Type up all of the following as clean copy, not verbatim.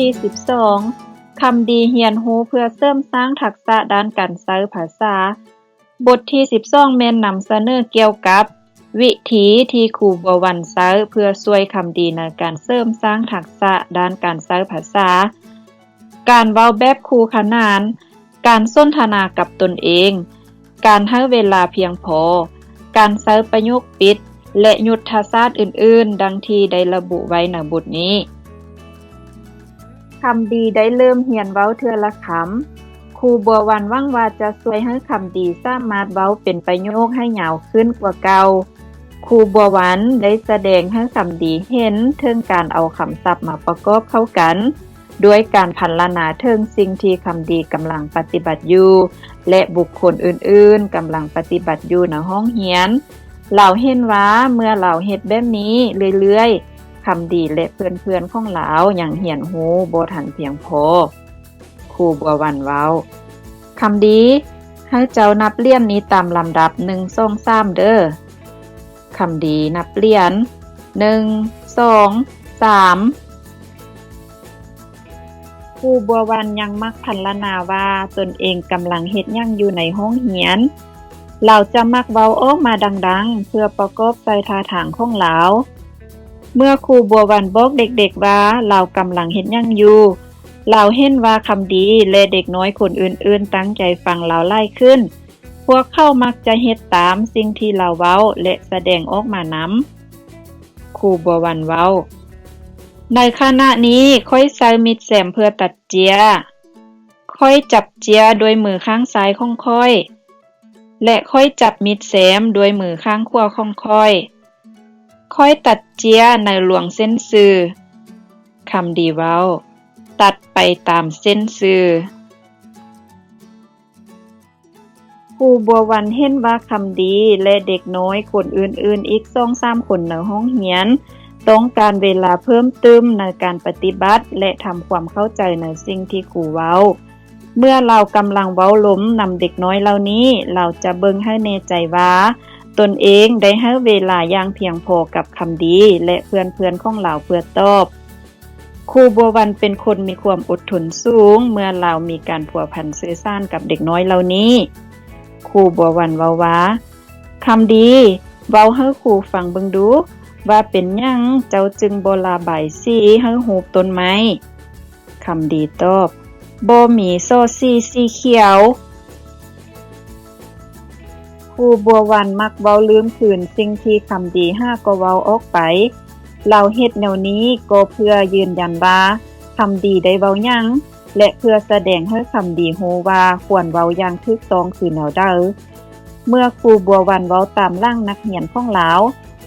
ที่12คำดีเรียนรู้เพื่อเสริมสร้างทักษะด้านการใช้ภาษาบทที่12แม่นนำเสนอเกี่ยวกับวิธีที่ครูบัววันใช้เพื่อช่วยคำดีในการเสริมสร้างทักษะด้านการใช้ภาษาการเว้าแบบคู่ขนานการสนทนากับตนเองการให้เวลาเพียงพอการใช้ประโยคปิดและยุทธศาสตร์อื่นๆดังที่ได้ระบุไว้ในบทนี้คำดีได้เริ่มเรียนเว้าเทื่อละคำครูบัววันหวังว่าจะช่วยให้คำดีสามารถเว้าเป็นประโยคให้ยาวขึ้นกว่าเก่าครูบัววันได้แสดงให้คำดีเห็นถึงการเอาคำศัพท์มาประกอบเข้ากันด้วยการพรรณนาถึงสิ่งที่คำดีกำลังปฏิบัติอยู่และบุคคลอื่นๆกำลังปฏิบัติอยู่ในห้องเรียนเราเห็นว่าเมื่อเราเฮ็ดแบบนี้เรื่อยๆคำดีและเพื่อนๆของเรายังเรียนรู้บ่ทันเพียงพอครูบัววันเว้าคำดีให้เจ้านับเรียนนี้ตามลำดับ1 2 3เด้อคำดีนับเรียน1 2 3ครูบัววันยังมักพรรณนาว่าตนเองกำลังเฮ็ดหยังอยู่ในห้องเรียนเราจะมักเว้าออกมาดังๆเพื่อประกอบใส่ท่าทางของเราเมื่อครูบัววันบอกเด็กๆว่าเรากำลังเฮ็ดหยังอยู่เราเห็นว่าคำดีและเด็กน้อยคนอื่นๆตั้งใจฟังเราหลายขึ้นพวกเขามักจะเฮ็ดตามสิ่งที่เราเว้าและแสดงออกมานำครูบัววันเว้าในขณะนี้ค่อยใช้มีดแสมเพื่อตัดเจียค่อยจับเจียด้วยมือข้างซ้ายของค่อยและค่อยจับมีดแสมด้วยมือข้างขวาของค่อยค่อยตัดเจียในหลวงเส้นซื่อคำดีเว้าตัดไปตามเส้นซื่อครูบัววันเห็นว่าคำดีและเด็กน้อยคนอื่นๆอีก 2-3 คนในห้องเรียนต้องการเวลาเพิ่มเติมในการปฏิบัติและทำความเข้าใจในสิ่งที่ครูเว้าเมื่อเรากำลังเว้าล้มนำเด็กน้อยเหล่านี้เราจะเบิ่งให้แน่ใจว่าตนเองได้ให้เวลาอย่างเพียงพอกับคำดีและเพื่อนๆของเราเพื่อตอบครูบัววันเป็นคนมีความอดทนสูงเมื่อเรามีการพัวพันสื่อสารกับเด็กน้อยเหล่านี้ครูบัววันเว้าว่าคำดีเว้าให้ครูฟังเบิ่งดูว่าเป็นหยังเจ้าจึงบ่ระบายสีให้รูปต้นไม้คำดีตอบบ่มีโซสีเขียวครูบัววันมักเว้าลืมคืนสิ่งที่คำดีห้าก็เว้าออกไปเราเฮ็ดแนวนี้ก็เพื่อยืนยันว่าคำดีได้เว้าหยังและเพื่อแสดงให้คำดีรู้ว่าควรเว้าอย่างถูกต้องคือแนวใดเมื่อครูบัววันเว้าตามร่างนักเรียนของเรา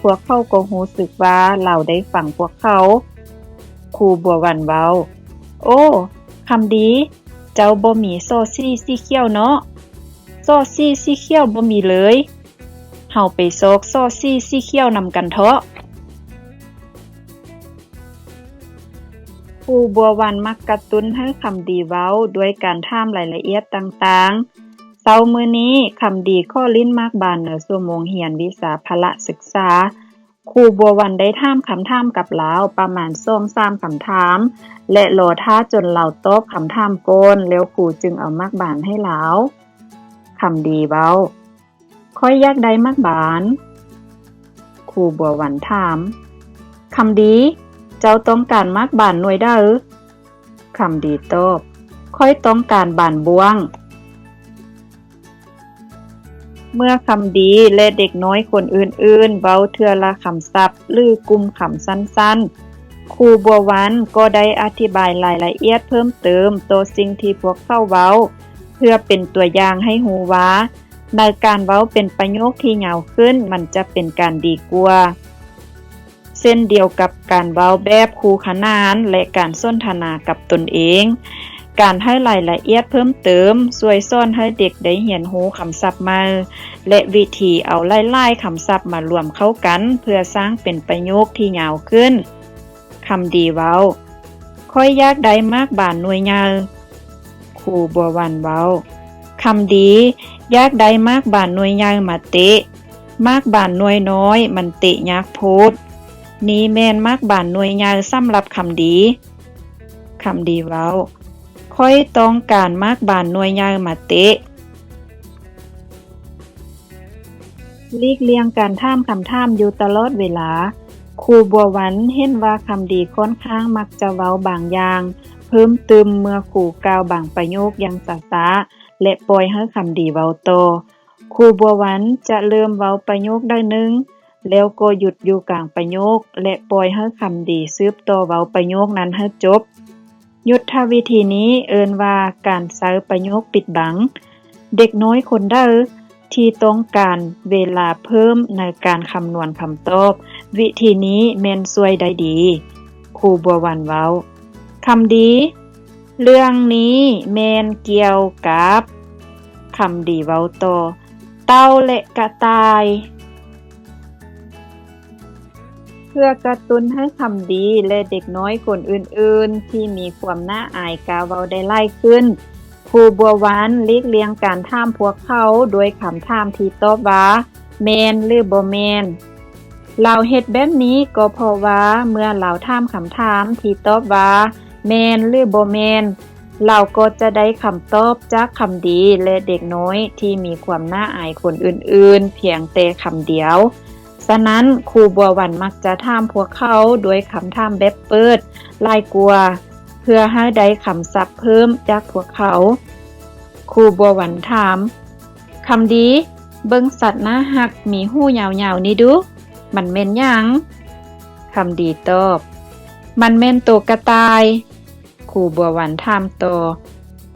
พวกเขาก็รู้สึกว่าเราได้ฟังพวกเขาครูบัววันเว้าโอ้คำดีเจ้าบ่มีโซสีเขียวเนาะโซสีเขียวบ่มีเลยเฮาไปโซกโซสีเขียวนำกันเถาะครูบัววันมักกระตุ้นให้คำดีเว้าด้วยการถามรายละเอียดต่างๆเช้ามื้อนี้คำดีข้อลิ้นมากบานในชั่วโมงเรียนวิชาพละศึกษาครูบัววันได้ถามคำถามกับเราประมาณ 2-3 คำถามและรอท่าจนเราตอบคำถามก่อนแล้วครูจึงเอามากบานให้เราคำดีเว้าค่อยอยากได้มากบานครูบัววันถามคำดีเจ้าต้องการมากบานหน่วยได้คำดีตอบค่อยต้องการบานบ้วงเมื่อคำดีและเด็กน้อยคนอื่นๆเว้าเทื่อละคำศัพท์หรือกลุ่มคำสั้นๆครูบัววันก็ได้อธิบายรายละเอียดเพิ่มเติมต่อสิ่งที่พวกเขาเว้าเพื่อเป็นตัวอย่างให้รู้ว่าในการเว้าเป็นประโยคที่ยาวขึ้นมันจะเป็นการดีกว่าเช่นเดียวกับการเว้าแบบคู่ขนานและการสนทนากับตนเองการให้รายละเอียดเพิ่มเติมช่วยสอนให้เด็กได้เรียนรู้คำศัพท์ใหม่และวิธีเอาหลายๆคำศัพท์มารวมเข้ากันเพื่อสร้างเป็นประโยคที่ยาวขึ้นคำดีเว้าค่อยอยากได้มากบานหน่วยใหญ่ครูบัววันเว้าคำดีอยากได้มากบานหน่วยใหญ่มาเตะมากบานหน่วยน้อยมันเตะยากโพดนี้แม่นมากบานหน่วยใหญ่สำหรับคำดี คำดีเว้าค่อยต้องการมากบานหน่วยใหญ่มาเตะหลีกเลี่ยงการถามคำถามอยู่ตลอดเวลาครูบัววันเห็นว่าคำดีค่อนข้างมักจะเว้าบางอย่างเพิ่มเติมเมื่อครูกล่าวบางประโยคอย่างช้าๆและปล่อยให้คำดีเว้าต่อครูบัววันจะเริ่มเว้าประโยคได้หนึ่งแล้วก็หยุดอยู่กลางประโยคและปล่อยให้คำดีสืบต่อเว้าประโยคนั้นให้จบยุทธวิธีนี้เอิ้นว่าการใช้ประโยคปิดบังเด็กน้อยคนใดที่ต้องการเวลาเพิ่มในการคำนวณคำตอบวิธีนี้แม่นช่วยได้ดีครูบัววันเว้าคำดีเรื่องนี้แม่นเกี่ยวกับคำดีเว้าต่อเต่าและกระต่ายเพื่อกระตุ้นให้คำดีและเด็กน้อยคนอื่นๆที่มีความน่าอายกล้าเว้าได้หลายขึ้นครูบัววันหลีกเลี่ยงการถามพวกเขาโดยคำถามที่ตอบว่าแม่นหรือบ่แม่นเราเฮ็ดแบบนี้ก็เพราะว่าเมื่อเราถามคำถามที่ตอบว่าแม่นหรือบ่แม่นเราก็จะได้คำตอบจากคำดีและเด็กน้อยที่มีความน่าอายคนอื่นๆเพียงแต่คำเดียวฉะนั้นครูบัววันมักจะถามพวกเขาโดยคำถามแบบเปิดหลายกว่าเพื่อให้ได้คำศัพท์เพิ่มจากพวกเขาครูบัววันถามคำดีเบิ่งสัตว์น่าฮักมีหูยาวๆนี่ดูมันแม่นหยังคำดีตอบมันแม่นตัวกระต่ายครูบัววันถามต่อ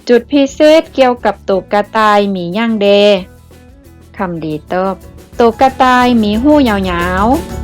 จุดพิเศษเกี่ยวกับตัวกระต่ายมีหยังเดคำดีตอบตัวกระต่ายมีหูยาวๆ